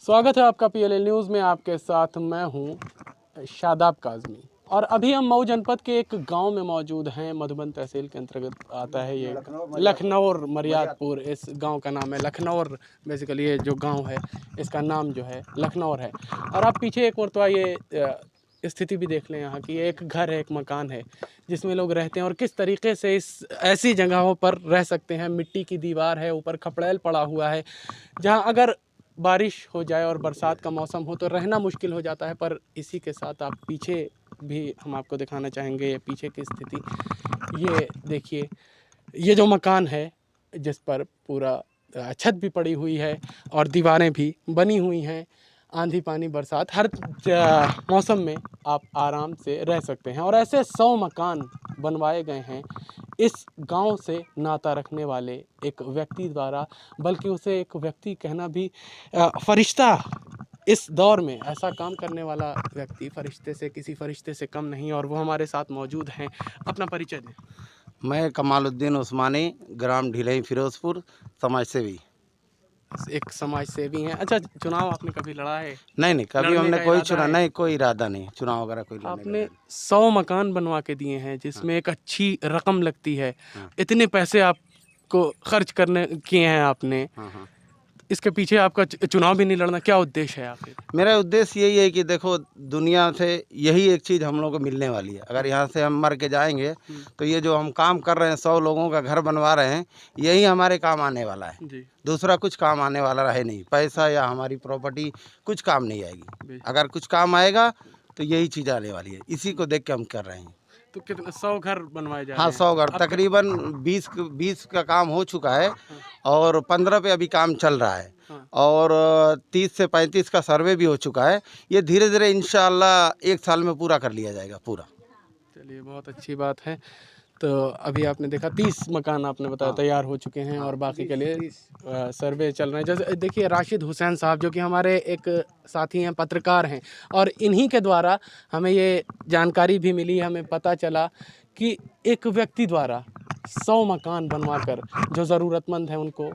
स्वागत है आपका PLL न्यूज़ में। आपके साथ मैं हूं शादाब काज़मी और अभी हम मऊ जनपद के एक गांव में मौजूद हैं। मधुबन तहसील के अंतर्गत आता है ये लखनौर मरियादपुर। इस गांव का नाम है लखनौर। बेसिकली ये जो गांव है इसका नाम जो है लखनौर है। और आप पीछे एक मरतबा ये स्थिति भी देख लें यहाँ की। एक घर है, एक मकान है जिसमें लोग रहते हैं और किस तरीके से इस ऐसी जगहों पर रह सकते हैं। मिट्टी की दीवार है, ऊपर खपड़ैल पड़ा हुआ है, जहाँ अगर बारिश हो जाए और बरसात का मौसम हो तो रहना मुश्किल हो जाता है। पर इसी के साथ आप पीछे भी हम आपको दिखाना चाहेंगे ये पीछे की स्थिति। ये देखिए, ये जो मकान है जिस पर पूरा छत भी पड़ी हुई है और दीवारें भी बनी हुई हैं। आंधी पानी बरसात हर मौसम में आप आराम से रह सकते हैं। और ऐसे 100 मकान बनवाए गए हैं इस गांव से नाता रखने वाले एक व्यक्ति द्वारा, बल्कि उसे एक व्यक्ति कहना भी फरिश्ता। इस दौर में ऐसा काम करने वाला व्यक्ति फरिश्ते से, किसी फरिश्ते से कम नहीं, और वो हमारे साथ मौजूद हैं। अपना परिचय दें। मैं कमालुद्दीन उस्मानी, ग्राम ढिलई फिरोजपुर, समाज सेवी। एक समाज सेवी हैं। अच्छा, चुनाव आपने कभी लड़ा है? नहीं, कभी लड़ने हमने का कोई इरादा चुनाव है? नहीं, कोई इरादा नहीं, चुनाव वगैरह कोई लड़ने आपने का। 100 मकान बनवा के दिए हैं जिसमें एक अच्छी रकम लगती है। हाँ। इतने पैसे आपको खर्च करने किए हैं आपने। हाँ। इसके पीछे आपका चुनाव भी नहीं लड़ना, क्या उद्देश्य है आखिर? मेरा उद्देश्य यही है कि देखो, दुनिया से यही एक चीज़ हम लोगों को मिलने वाली है। अगर यहाँ से हम मर के जाएंगे तो ये जो हम काम कर रहे हैं, 100 लोगों का घर बनवा रहे हैं, यही हमारे काम आने वाला है जी। दूसरा कुछ काम आने वाला है नहीं। पैसा या हमारी प्रॉपर्टी कुछ काम नहीं आएगी। अगर कुछ काम आएगा तो यही चीज़ आने वाली है। इसी को देख के हम कर रहे हैं। तो कितना 100 घर बनवाए जा रहे हाँ, हैं? 100 घर, तकरीबन 20 का काम हो चुका है और 15 पे अभी काम चल रहा है। हाँ। और 30 से 35 का सर्वे भी हो चुका है। ये धीरे धीरे इंशाअल्लाह 1 साल में पूरा कर लिया जाएगा पूरा। चलिए, बहुत अच्छी बात है। तो अभी आपने देखा 30 मकान आपने बताया तैयार हो चुके हैं और बाकी के लिए सर्वे चल रहे हैं। जैसे देखिए, राशिद हुसैन साहब जो कि हमारे एक साथी हैं, पत्रकार हैं, और इन्हीं के द्वारा हमें ये जानकारी भी मिली, हमें पता चला कि एक व्यक्ति द्वारा 100 मकान बनवाकर जो ज़रूरतमंद हैं उनको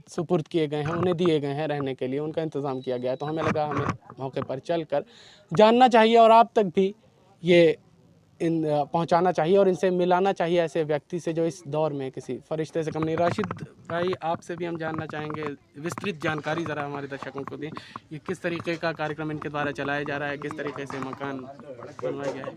सुपुर्द किए गए हैं, उन्हें दिए गए हैं रहने के लिए, उनका इंतज़ाम किया गया है। तो हमें लगा हमें मौके पर चलकर जानना चाहिए और आप तक भी ये पहुंचाना चाहिए और इनसे मिलाना चाहिए ऐसे व्यक्ति से जो इस दौर में किसी फरिश्ते से कम नहीं। राशिद भाई, आपसे भी हम जानना चाहेंगे, विस्तृत जानकारी ज़रा हमारे दर्शकों को दें। ये किस तरीके का कार्यक्रम इनके द्वारा चलाया जा रहा है, किस तरीके से मकान बनवाया गया है?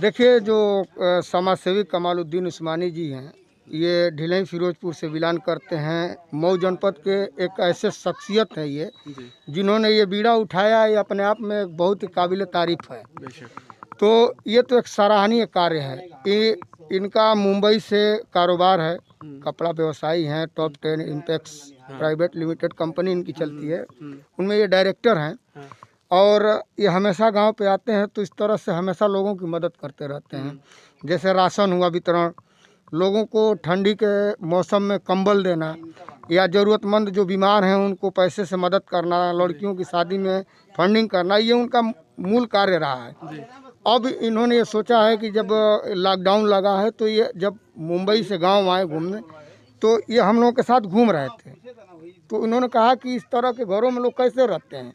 देखिए, जो समाज सेवी कमालुद्दीन उस्मानी जी हैं, ये ढिलई फिरोजपुर से बिलोंग करते हैं। मऊ जनपद के एक ऐसे शख्सियत है ये, जिन्होंने ये बीड़ा उठाया। ये अपने आप में एक बहुत ही काबिल तारीफ़ है। बेशक। तो ये तो एक सराहनीय कार्य है। ये इनका मुंबई से कारोबार है, कपड़ा व्यवसायी हैं। Top 10 Impex private limited company इनकी चलती है, उनमें ये डायरेक्टर हैं। और ये हमेशा गांव पे आते हैं तो इस तरह से हमेशा लोगों की मदद करते रहते हैं। जैसे राशन हुआ वितरण, लोगों को ठंडी के मौसम में कंबल देना, या ज़रूरतमंद जो बीमार हैं उनको पैसे से मदद करना, लड़कियों की शादी में फंडिंग करना, ये उनका मूल कार्य रहा है। अब इन्होंने ये सोचा है कि जब लॉकडाउन लगा है तो ये जब मुंबई से गांव आए घूमने, तो ये हम लोगों के साथ घूम रहे थे, तो इन्होंने कहा कि इस तरह के घरों में लोग कैसे रहते हैं।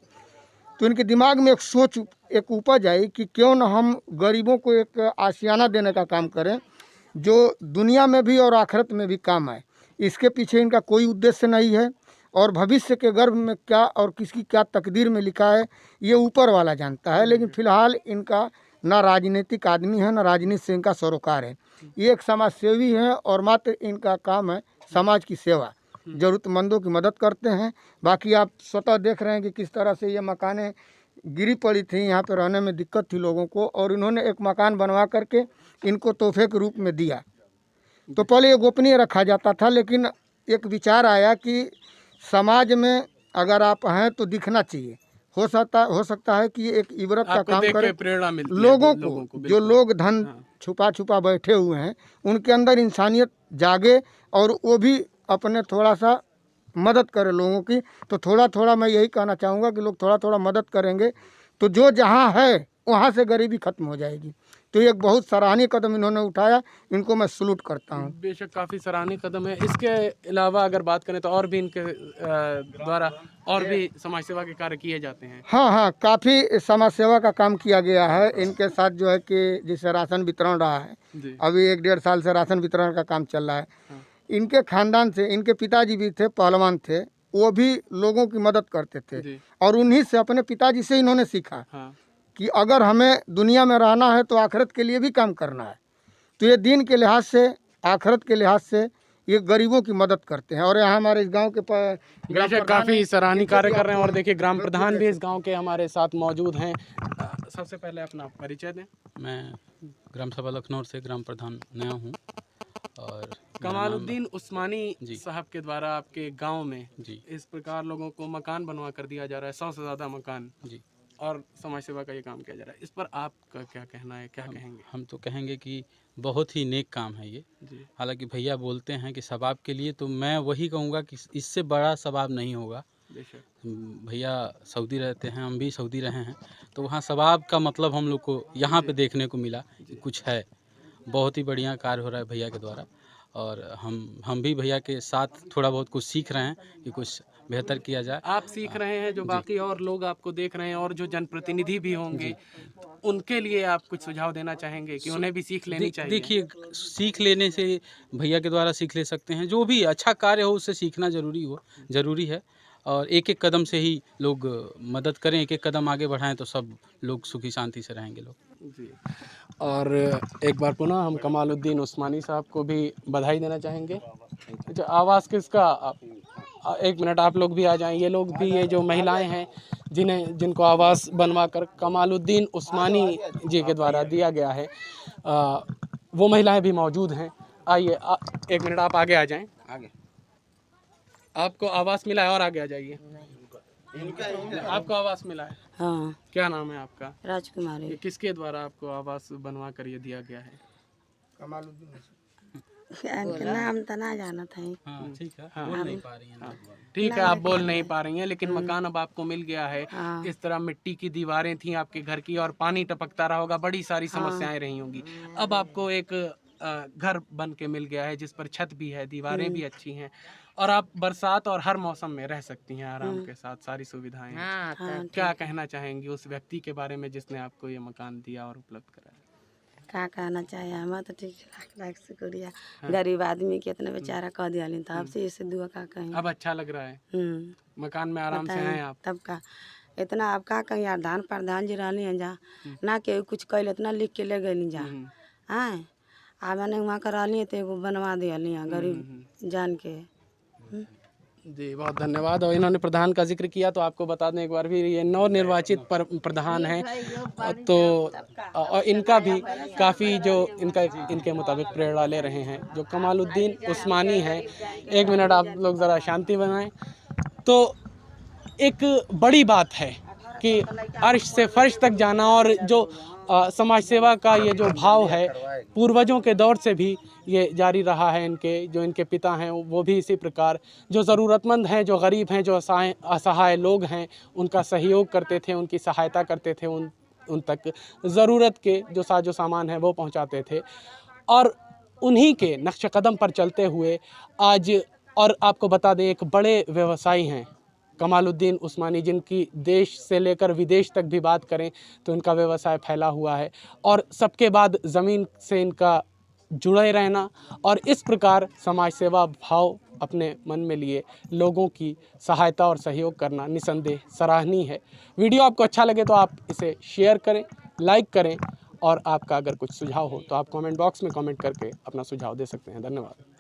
तो इनके दिमाग में एक सोच एक उपज आई कि क्यों न हम गरीबों को एक आशियाना देने का काम करें जो दुनिया में भी और आखिरत में भी काम आए। इसके पीछे इनका कोई उद्देश्य नहीं है और भविष्य के गर्भ में क्या और किसकी क्या तकदीर में लिखा है ये ऊपर वाला जानता है। लेकिन फ़िलहाल इनका ना राजनीतिक आदमी है, ना राजनीति से इनका सरोकार है। ये एक समाज सेवी हैं और मात्र इनका काम है समाज की सेवा, ज़रूरतमंदों की मदद करते हैं। बाकी आप स्वतः देख रहे हैं कि किस तरह से ये मकानें गिरी पड़ी थी, यहाँ पर रहने में दिक्कत थी लोगों को, और इन्होंने एक मकान बनवा करके इनको तोहफे के रूप में दिया। तो पहले ये गोपनीय रखा जाता था, लेकिन एक विचार आया कि समाज में अगर आप हैं तो दिखना चाहिए। हो सकता है कि एक इबरत का काम करे, प्रेरणा मिलती लोगों को जो लोग धन छुपा बैठे हुए हैं उनके अंदर इंसानियत जागे और वो भी अपने थोड़ा सा मदद करें लोगों की। तो थोड़ा मैं यही कहना चाहूँगा कि लोग थोड़ा मदद करेंगे तो जो जहाँ है वहाँ से गरीबी ख़त्म हो जाएगी। तो ये एक बहुत सराहनीय कदम इन्होंने उठाया, इनको मैं सलूट करता हूँ। बेशक काफ़ी सराहनीय कदम है। इसके अलावा अगर बात करें तो और भी इनके द्वारा और भी समाज सेवा के कार्य किए जाते हैं। हाँ हाँ, काफ़ी समाज सेवा का काम किया गया है इनके साथ, जो है कि जैसे राशन वितरण रहा है, जी अभी 1-1.5 साल से राशन वितरण का काम चल रहा है। हाँ। इनके खानदान से, इनके पिताजी भी थे, पहलवान थे, वो भी लोगों की मदद करते थे जी और उन्हीं से, अपने पिताजी से इन्होंने सीखा हाँ कि अगर हमें दुनिया में रहना है तो आखिरत के लिए भी काम करना है। तो ये दीन के लिहाज से, आखिरत के लिहाज से ये गरीबों की मदद करते हैं। और यहाँ हमारे इस गांव के बेशक काफ़ी सराहनीय कार्य कर रहे हैं। और देखिए ग्राम प्रधान भी इस गांव के हमारे साथ मौजूद हैं। सबसे पहले अपना परिचय दें। मैं ग्राम सभा लखनऊ से ग्राम प्रधान नया हूँ और कमालुद्दीन उस्मानी जी। साहब के द्वारा आपके गांव में जी इस प्रकार लोगों को मकान बनवा कर दिया जा रहा है, 100 से ज़्यादा मकान, जी और समाज सेवा का ये काम किया जा रहा है। इस पर आपका क्या कहना है, क्या कहेंगे? हम तो कहेंगे कि बहुत ही नेक काम है ये। जी हालांकि भैया बोलते हैं कि सवाब के लिए, तो मैं वही कहूँगा कि इससे बड़ा सवाब नहीं होगा। बेशक भैया सऊदी रहते हैं, हम भी सऊदी रहे हैं, तो वहाँ सवाब का मतलब हम लोग को यहाँ पे देखने को मिला कि कुछ है। बहुत ही बढ़िया कार्य हो रहा है भैया के द्वारा, और हम भी भैया के साथ थोड़ा बहुत कुछ सीख रहे हैं कि कुछ बेहतर किया जाए। आप सीख रहे हैं, जो बाकी और लोग आपको देख रहे हैं और जो जनप्रतिनिधि भी होंगे, उनके लिए आप कुछ सुझाव देना चाहेंगे कि उन्हें भी सीख लेनी चाहिए? देखिए, सीख लेने से भैया के द्वारा सीख ले सकते हैं। जो भी अच्छा कार्य हो उससे सीखना ज़रूरी है। और एक एक कदम से ही लोग मदद करें, एक एक कदम आगे बढ़ाएं तो सब लोग सुखी शांति से रहेंगे लोग। जी। और एक बार पुनः हम कमालुद्दीन उस्मानी साहब को भी बधाई देना चाहेंगे। अच्छा, आवाज़ किसका? एक मिनट, आप लोग भी आ जाएं। ये लोग भी, ये जो महिलाएं हैं जिनको आवास बनवा कर कमालुद्दीन उस्मानी जी के द्वारा दिया गया है, वो महिलाएं भी मौजूद हैं। आइए, एक मिनट, आप आगे आ जाएं। आगे आपको आवास मिला है, और आगे आ जाइए। आपको आवास मिला है? हाँ, क्या नाम है आपका? राजकुमारी। ये किसके द्वारा आपको आवास बनवा कर ये दिया गया है? इनके नाम तो ना जाना था। हाँ ठीक है, हाँ। बोल नहीं पा रही हैं। ठीक है, आप बोल नहीं पा रही हैं, लेकिन मकान अब आपको मिल गया है। हाँ। इस तरह मिट्टी की दीवारें थी आपके घर की और पानी टपकता रहा होगा, बड़ी सारी समस्याएं रही होंगी। अब आपको एक घर बन के मिल गया है, जिस पर छत भी है, दीवारें भी अच्छी हैं, और आप बरसात और हर मौसम में रह सकती हैं आराम के साथ, सारी सुविधाएं हैं। हाँ, क्या कहना चाहेंगी उस व्यक्ति के बारे में जिसने आपको ये मकान दिया और उपलब्ध कराया? क्या कहना चाहिए, हम तो ठीक लाख शुक्रिया। गरीब आदमी के इतना बेचारा कह दिया, तो आपसे इससे दुआ का कहीं। अब अच्छा लग रहा है, मकान में आराम से हैं आप? तब का इतना आप का कहीं यार, प्रधान जी रहनी है जा ना के कुछ कैल, इतना लिख के ले गई जा। हाँ, आ मैंने वहाँ का रहनी तो एगो बनवा दिया गरीब जान के। जी, बहुत धन्यवाद। और इन्होंने प्रधान का जिक्र किया, तो आपको बता दें एक बार भी, ये नवनिर्वाचित प्रधान हैं, तो और इनका भी काफ़ी जो इनके मुताबिक प्रेरणा ले रहे हैं जो कमालुद्दीन उस्मानी हैं। एक मिनट, आप लोग ज़रा शांति बनाएं। तो एक बड़ी बात है कि अर्श से फर्श तक जाना, और जो समाज सेवा का ये जो भाव है पूर्वजों के दौर से भी ये जारी रहा है। इनके पिता हैं वो भी इसी प्रकार, जो ज़रूरतमंद हैं, जो गरीब हैं, जो असहाय लोग हैं, उनका सहयोग करते थे, उनकी सहायता करते थे, उन तक ज़रूरत के जो साजो सामान है वो पहुंचाते थे। और उन्हीं के नक्श कदम पर चलते हुए आज, और आपको बता दें, एक बड़े व्यवसायी हैं कमालुद्दीन उस्मानी, जिनकी देश से लेकर विदेश तक भी बात करें तो इनका व्यवसाय फैला हुआ है, और सबके बाद ज़मीन से इनका जुड़े रहना और इस प्रकार समाज सेवा भाव अपने मन में लिए लोगों की सहायता और सहयोग करना निसंदेह सराहनीय है। वीडियो आपको अच्छा लगे तो आप इसे शेयर करें, लाइक करें, और आपका अगर कुछ सुझाव हो तो आप कमेंट बॉक्स में कमेंट करके अपना सुझाव दे सकते हैं। धन्यवाद।